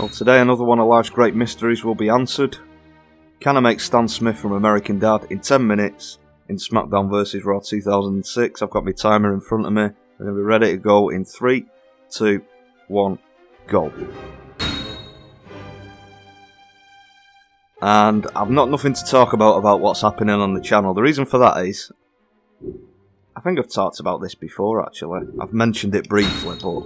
Well, today another one of life's great mysteries will be answered. Can I make Stan Smith from American Dad in 10 minutes in Smackdown Vs Raw 2006? I've got my timer in front of me. I'm going to be ready to go in 3, 2, 1, go. And I've not nothing to talk about what's happening on the channel. The reason for that is, I think I've talked about this before actually. I've mentioned it briefly, but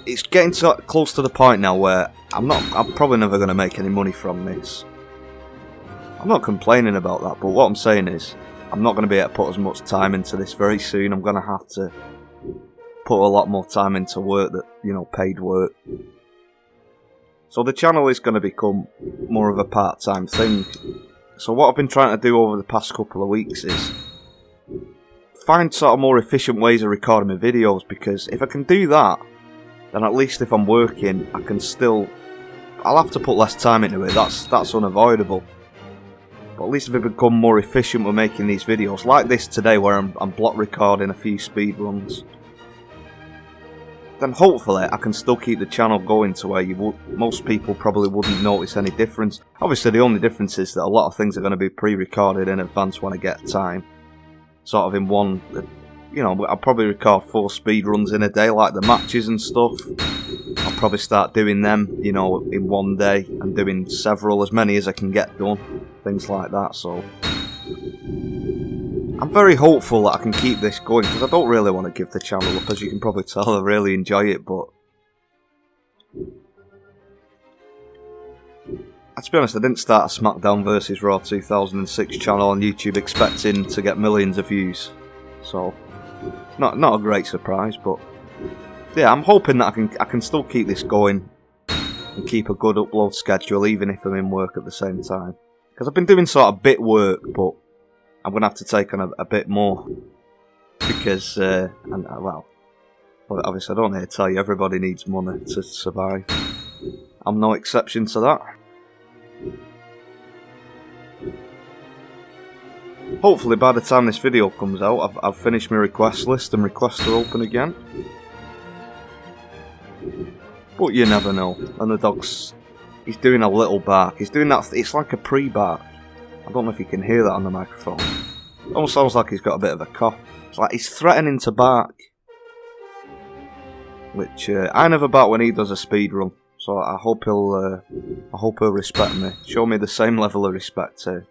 it's getting close to the point now where I'm probably never going to make any money from this. I'm not complaining about that, but what I'm saying is I'm not going to be able to put as much time into this very soon. I'm going to have to put a lot more time into work that, paid work. So the channel is going to become more of a part-time thing. So what I've been trying to do over the past couple of weeks is find sort of more efficient ways of recording my videos, because if I can do that, then at least if I'm working, I'll have to put less time into it. That's unavoidable. But at least if I become more efficient with making these videos, like this today where I'm block recording a few speedruns, then hopefully I can still keep the channel going to where most people probably wouldn't notice any difference. Obviously the only difference is that a lot of things are going to be pre-recorded in advance when I get time. Sort of in one, I'll probably record 4 speedruns in a day, like the matches and stuff. I'll probably start doing them, in one day, and doing several, as many as I can get done. Things like that, so I'm very hopeful that I can keep this going, because I don't really want to give the channel up. As you can probably tell, I really enjoy it, but to be honest, I didn't start a Smackdown Vs Raw 2006 channel on YouTube expecting to get millions of views, so not a great surprise. But yeah, I'm hoping that I can still keep this going and keep a good upload schedule, even if I'm in work at the same time. Because I've been doing sort of bit work, but I'm going to have to take on a bit more. Because, well, obviously I don't need to tell you, everybody needs money to survive. I'm no exception to that. Hopefully by the time this video comes out, I've finished my request list and requests are open again. But you never know. And the dog's, he's doing a little bark. He's doing that, it's like a pre-bark. I don't know if you can hear that on the microphone. It almost sounds like he's got a bit of a cough. It's like he's threatening to bark. Which, I never bark when he does a speed run. So I hope he'll respect me. Show me the same level of respect too.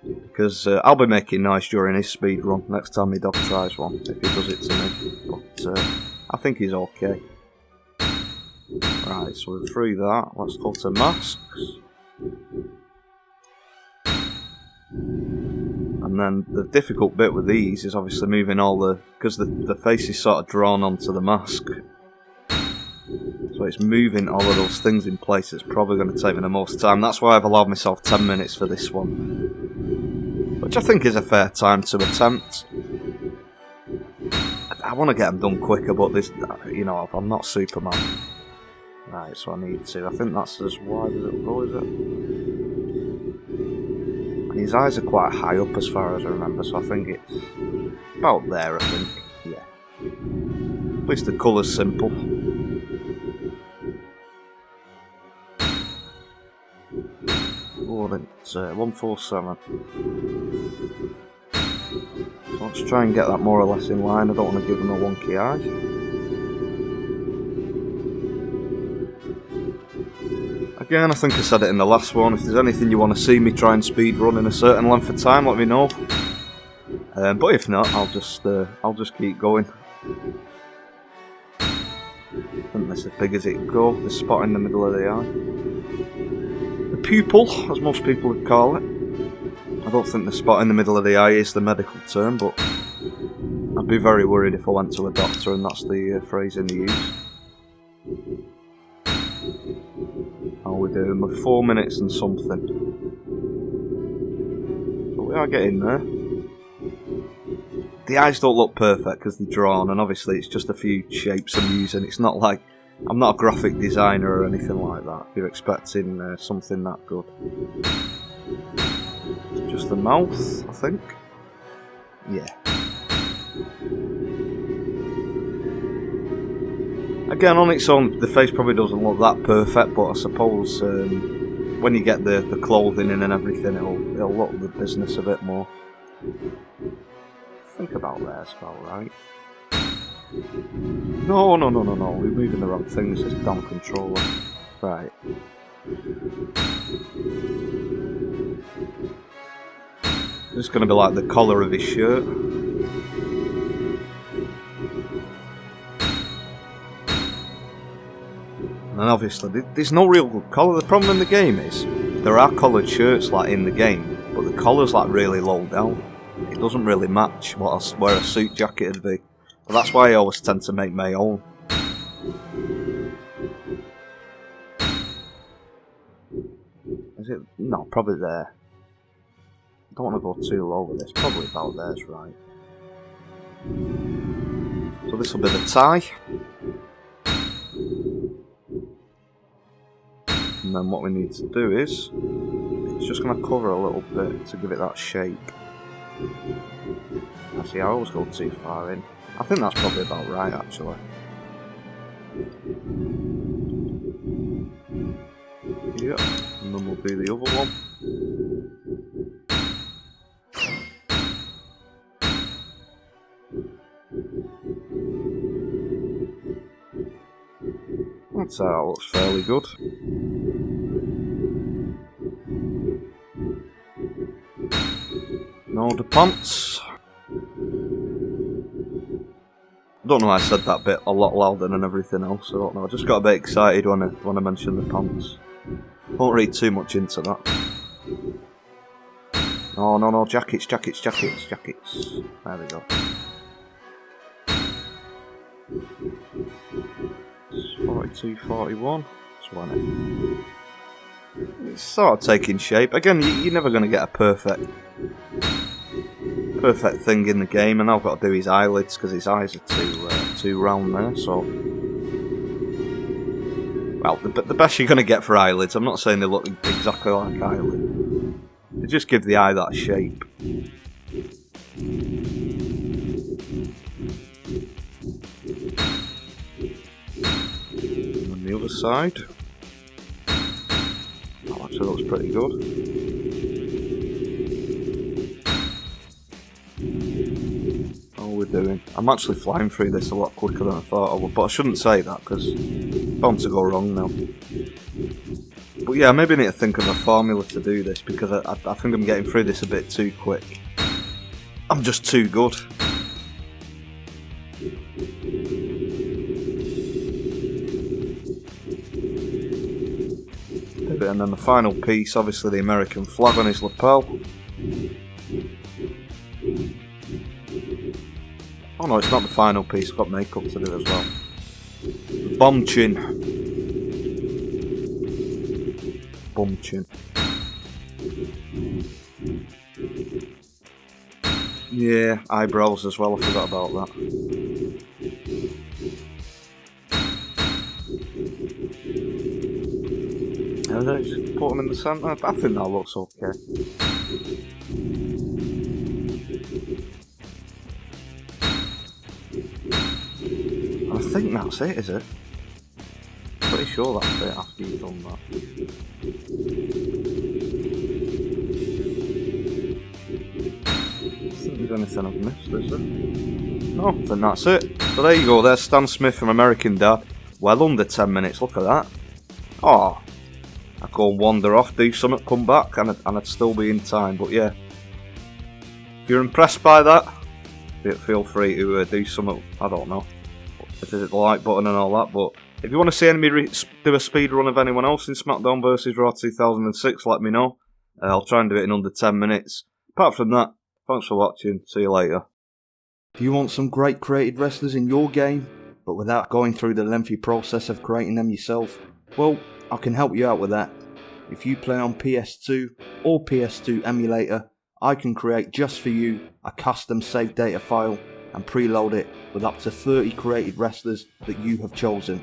Because I'll be making noise during his speed run next time my dog tries one, if he does it to me. But I think he's okay. Right, so we're through that. Let's go to masks. And then the difficult bit with these is obviously moving all because the face is sort of drawn onto the mask. So it's moving all of those things in place. It's probably going to take me the most time. That's why I've allowed myself 10 minutes for this one, which I think is a fair time to attempt. I want to get them done quicker, but this, I'm not Superman. Right, so I need to. I think that's as wide as it'll go, is it? And his eyes are quite high up as far as I remember, so I think it's about there, I think. Yeah. At least the colour's simple. Oh, it's 147. So let's try and get that more or less in line. I don't want to give him a wonky eye. Again, I think I said it in the last one. If there's anything you want to see me try and speed run in a certain length of time, let me know. But if not, I'll just keep going. I think that's as big as it can go. The spot in the middle of the eye. The pupil, as most people would call it. I don't think the spot in the middle of the eye is the medical term, but I'd be very worried if I went to a doctor and that's the phrasing they use. How we doing? We're 4 minutes and something. But we are getting there. The eyes don't look perfect because they're drawn, and obviously it's just a few shapes I'm using. It's not like I'm not a graphic designer or anything like that. If you're expecting something that good, it's just the mouth, I think. Yeah. Again, on its own, the face probably doesn't look that perfect, but I suppose when you get the clothing in and everything, it'll look the business a bit more. Think about there as well, right? No, we're moving the wrong thing, it's just damn controller. Right. This is going to be like the collar of his shirt. And obviously, there's no real good collar. The problem in the game is, there are collared shirts like in the game, but the collar's like really low down. It doesn't really match where a suit jacket would be. But that's why I always tend to make my own. Is it? No, probably there. I don't want to go too low with this. Probably about there's right. So this will be the tie. And then what we need to do is, it's just going to cover a little bit to give it that shape. Actually, I always go too far in. I think that's probably about right, actually. Yeah, and then we'll do the other one. That looks fairly good. Now the pants. I don't know why I said that bit a lot louder than everything else. I don't know. I just got a bit excited when I mentioned the pants. Won't read too much into that. No, jackets. There we go. 42, 41, 20. It's sort of taking shape. Again, you're never going to get a perfect thing in the game, and I've got to do his eyelids because his eyes are too round there. So, well, the best you're going to get for eyelids. I'm not saying they look exactly like eyelids. They just give the eye that shape. And on the other side, that actually looks pretty good. We're doing. I'm actually flying through this a lot quicker than I thought I would, but I shouldn't say that because it's bound to go wrong now. But yeah, maybe I need to think of a formula to do this because I think I'm getting through this a bit too quick. I'm just too good. And then the final piece, obviously the American flag on his lapel. Oh no, it's not the final piece, I've got makeup to do as well. Bomb chin. Bum chin. Yeah, eyebrows as well, I forgot about that. And then just put them in the centre. I think that looks okay. I think that's it, is it? Pretty sure that's it after you've done that. I think there's anything I've missed, is there? No, then that's it. So there you go, there's Stan Smith from American Dad. Well under 10 minutes, look at that. Oh, I'd go and wander off, do something, come back, and I'd still be in time. But yeah, if you're impressed by that, feel free to do something, I don't know. Hit the like button and all that, but if you want to see me do a speed run of anyone else in Smackdown Vs Raw 2006, let me know. I'll try and do it in under 10 minutes. Apart from that, thanks for watching, see you later. Do you want some great created wrestlers in your game, but without going through the lengthy process of creating them yourself? Well, I can help you out with that. If you play on PS2 or PS2 emulator, I can create just for you a custom save data file and preload it with up to 30 created wrestlers that you have chosen.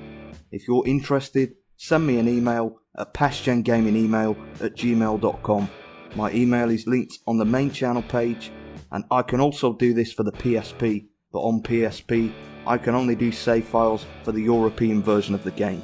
If you're interested, send me an email at pastgengamingemail@gmail.com. My email is linked on the main channel page, and I can also do this for the PSP, but on PSP I can only do save files for the European version of the game.